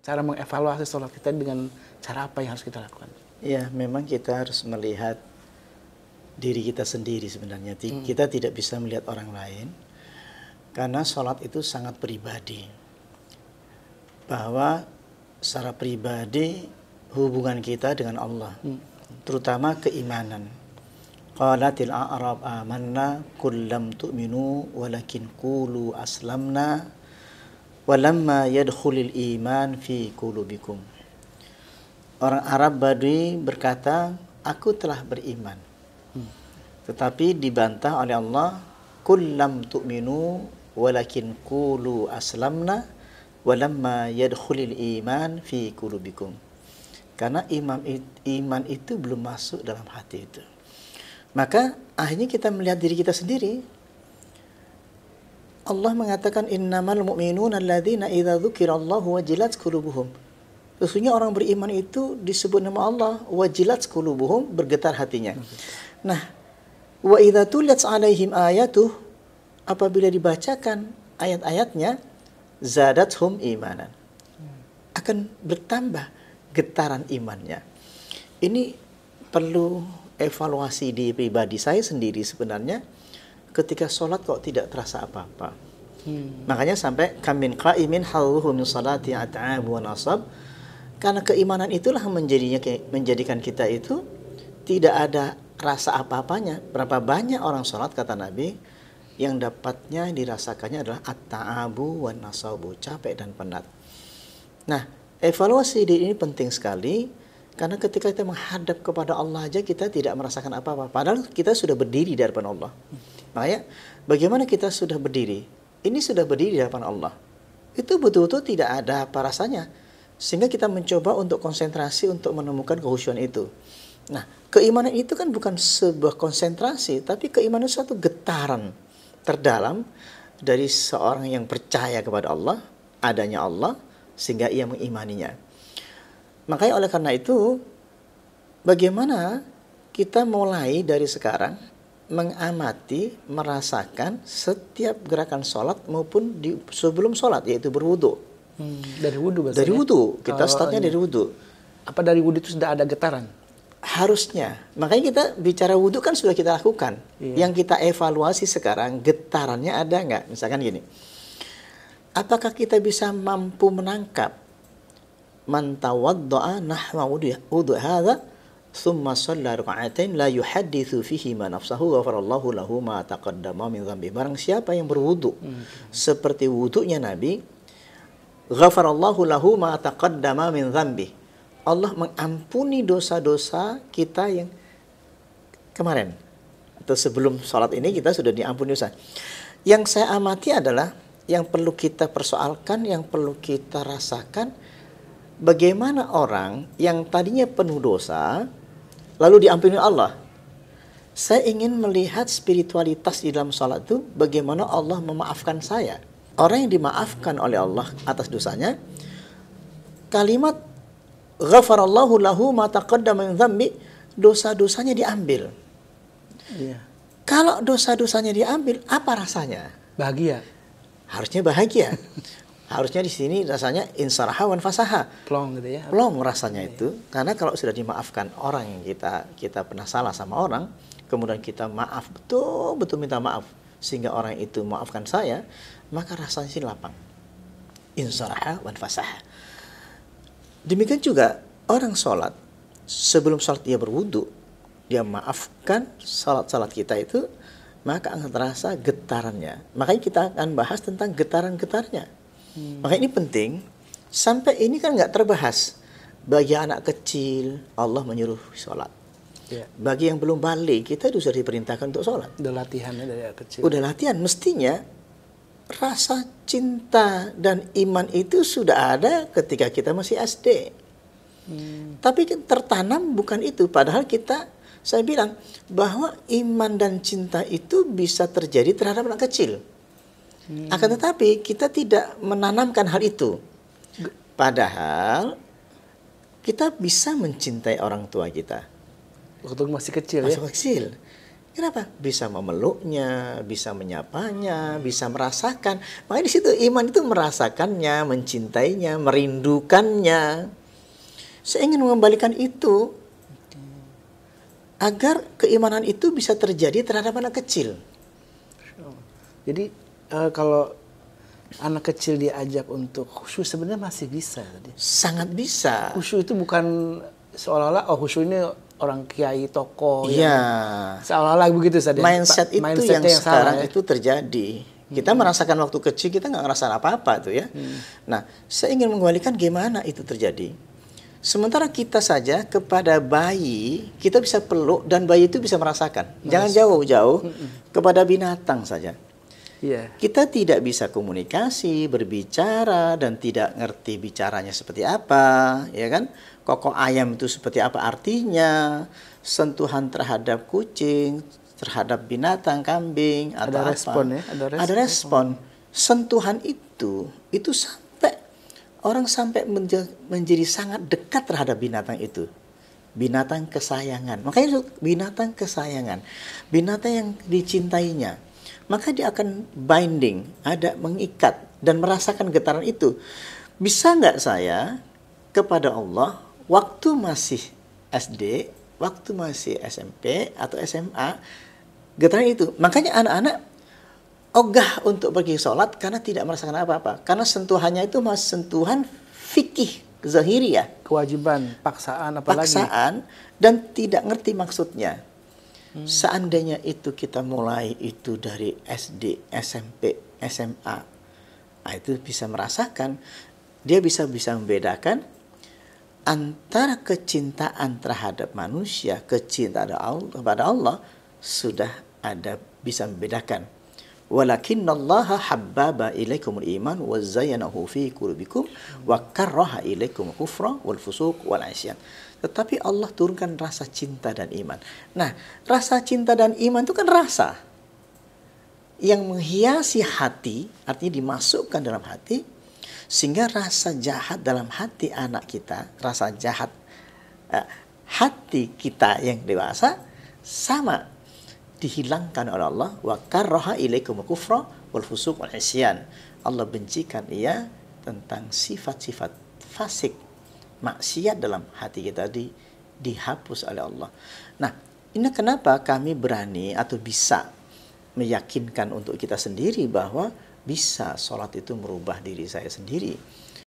cara mengevaluasi sholat kita dengan cara apa yang harus kita lakukan? Ya, memang kita harus melihat diri kita sendiri sebenarnya. Kita tidak bisa melihat orang lain, karena sholat itu sangat pribadi. Bahwa secara pribadi hubungan kita dengan Allah, terutama keimanan. Qalatil a'rab amanna qul lam tu'minu walakin qulu aslamna walamma yadkhulul iman fi qulubikum. Orang Arab Badui berkata, aku telah beriman. Tetapi dibantah oleh Allah, qul lam tu'minu walakin qulu aslamna walamma yadkhulul iman fi qulubikum. Karena iman itu belum masuk dalam hati itu. Maka akhirnya kita melihat diri kita sendiri. Allah mengatakan innamal mu'minuna alladzina idza dzukirallahu wajilat qulubuhum. Sesungguhnya orang beriman itu disebut nama Allah, wajilat qulubuhum, bergetar hatinya. Nah, wa idza tuliyat 'alaihim ayatuh, apabila dibacakan ayat-ayatnya, zadathum imanan. Akan bertambah getaran imannya. Ini perlu evaluasi di pribadi saya sendiri sebenarnya. Ketika sholat kok tidak terasa apa-apa. Makanya sampai kamin qaimin halluhu min salati at'abu wa nasab. Karena keimanan itulah menjadikan kita itu tidak ada rasa apa-apanya. Berapa banyak orang sholat, kata Nabi, yang dapatnya dirasakannya adalah at-ta'abu wa nasabu, capek dan penat. Nah, evaluasi diri ini penting sekali. Karena ketika kita menghadap kepada Allah aja kita tidak merasakan apa-apa. Padahal kita sudah berdiri di hadapan Allah. Makanya bagaimana kita sudah berdiri? Ini sudah berdiri di hadapan Allah. Itu betul-betul tidak ada apa rasanya. Sehingga kita mencoba untuk konsentrasi untuk menemukan kehusyuan itu. Nah, keimanan itu kan bukan sebuah konsentrasi. Tapi keimanan itu suatu getaran terdalam dari seorang yang percaya kepada Allah, adanya Allah, sehingga ia mengimaninya. Makanya oleh karena itu, bagaimana kita mulai dari sekarang mengamati, merasakan setiap gerakan sholat maupun sebelum sholat, yaitu berwudu. Dari wudu biasanya? Dari wudu, kita startnya dari wudu. Apa dari wudu itu sudah ada getaran? Harusnya. Makanya kita bicara wudu kan sudah kita lakukan. Iya. Yang kita evaluasi sekarang, getarannya ada nggak? Misalkan gini, apakah kita bisa mampu menangkap man tawadda'a nahwa wudu hadza thumma shalla raka'atain la yuhadditsu fihi ma nafsahu ghafarallahu lahu ma taqaddama min dhanbi. Barang siapa yang berwudu seperti wudunya Nabi, ghafarallahu lahu ma taqaddama min dhanbi. Allah mengampuni dosa-dosa kita yang kemarin atau sebelum salat ini kita sudah diampuni dosa. Yang saya amati adalah yang perlu kita persoalkan, yang perlu kita rasakan, bagaimana orang yang tadinya penuh dosa, lalu diampuni Allah. Saya ingin melihat spiritualitas di dalam sholat itu, bagaimana Allah memaafkan saya. Orang yang dimaafkan oleh Allah atas dosanya, kalimat ghafarallahu lahu ma taqaddama min dzambi, dosa-dosanya diambil. Iya. Kalau dosa-dosanya diambil, apa rasanya? Bahagia. Harusnya bahagia. Harusnya di sini rasanya insaraha wan fasaha. Plong gitu ya. Plong rasanya itu. Karena kalau sudah dimaafkan orang yang kita pernah salah sama orang, kemudian kita maaf, betul minta maaf, sehingga orang itu maafkan saya, maka rasanya sih lapang. Insaraha wan fasaha. Demikian juga orang sholat, sebelum sholat dia berwudu, dia maafkan salat kita itu, maka akan terasa getarannya. Makanya kita akan bahas tentang getaran-getarnya. Makanya ini penting. Sampai ini kan nggak terbahas. Bagi anak kecil Allah menyuruh sholat. Ya. Bagi yang belum balik, kita sudah diperintahkan untuk sholat. Udah latihannya dari kecil. Udah latihan. Mestinya rasa cinta dan iman itu sudah ada ketika kita masih SD. Tapi tertanam bukan itu. Padahal saya bilang bahwa iman dan cinta itu bisa terjadi terhadap anak kecil. Akan tetapi kita tidak menanamkan hal itu. Padahal kita bisa mencintai orang tua kita. Waktu masih kecil Masih ya? kecil. Kenapa? Bisa memeluknya, bisa menyapanya, bisa merasakan. Makanya di situ iman itu merasakannya, mencintainya, merindukannya. Saya ingin mengembalikan itu agar keimanan itu bisa terjadi terhadap anak kecil. Jadi kalau anak kecil diajak untuk khusyuk sebenarnya masih bisa tadi. Sangat bisa. Khusyuk itu bukan seolah-olah khusyuk ini orang kiai tokoh Iya. seolah-olah begitu saja. Mindset itu yang Mindsetnya sekarang salah, ya. itu terjadi. Kita merasakan waktu kecil kita nggak ngerasain apa-apa tuh ya. Nah, saya ingin mengembalikan gimana itu terjadi. Sementara kita saja kepada bayi kita bisa peluk dan bayi itu bisa merasakan. Jangan jauh-jauh kepada binatang saja. Iya. Kita tidak bisa komunikasi, berbicara dan tidak ngerti bicaranya seperti apa, ya kan? Kokok ayam itu seperti apa artinya? Sentuhan terhadap kucing, terhadap binatang, kambing atau Ada apa? respon ya, Ada respon. Sentuhan itu sampai orang sampai menjadi sangat dekat terhadap binatang itu. Binatang kesayangan. Makanya itu binatang kesayangan. Binatang yang dicintainya. Maka dia akan binding, ada mengikat dan merasakan getaran itu. Bisa nggak saya kepada Allah waktu masih SD, waktu masih SMP atau SMA, getaran itu. Makanya anak-anak ogah untuk pergi sholat karena tidak merasakan apa-apa. Karena sentuhannya itu masih sentuhan fikih zahiriyah. Kewajiban, paksaan apalagi. Paksaan dan tidak ngerti maksudnya. Seandainya itu kita mulai itu dari SD, SMP, SMA, nah itu bisa merasakan, dia bisa membedakan antara kecintaan terhadap manusia, kecintaan kepada Allah sudah ada bisa membedakan. Walakinnallaha habbaba ilaikumul iman wa zayyanahu fi qulubikum wa karraha ilaikumul kufra wal fusuq wal 'isyan. Tetapi Allah turunkan rasa cinta dan iman. Nah, rasa cinta dan iman itu kan rasa yang menghiasi hati, artinya dimasukkan dalam hati, sehingga rasa jahat dalam hati anak kita, rasa jahat hati kita yang dewasa sama dihilangkan oleh Allah. Wa karraha ilaikumul kufra wal fusuq wal 'isyan. Allah bencikan ia tentang sifat-sifat fasik, maksiat dalam hati kita dihapus oleh Allah. Nah, ini kenapa kami berani atau bisa meyakinkan untuk kita sendiri bahwa bisa sholat itu merubah diri saya sendiri.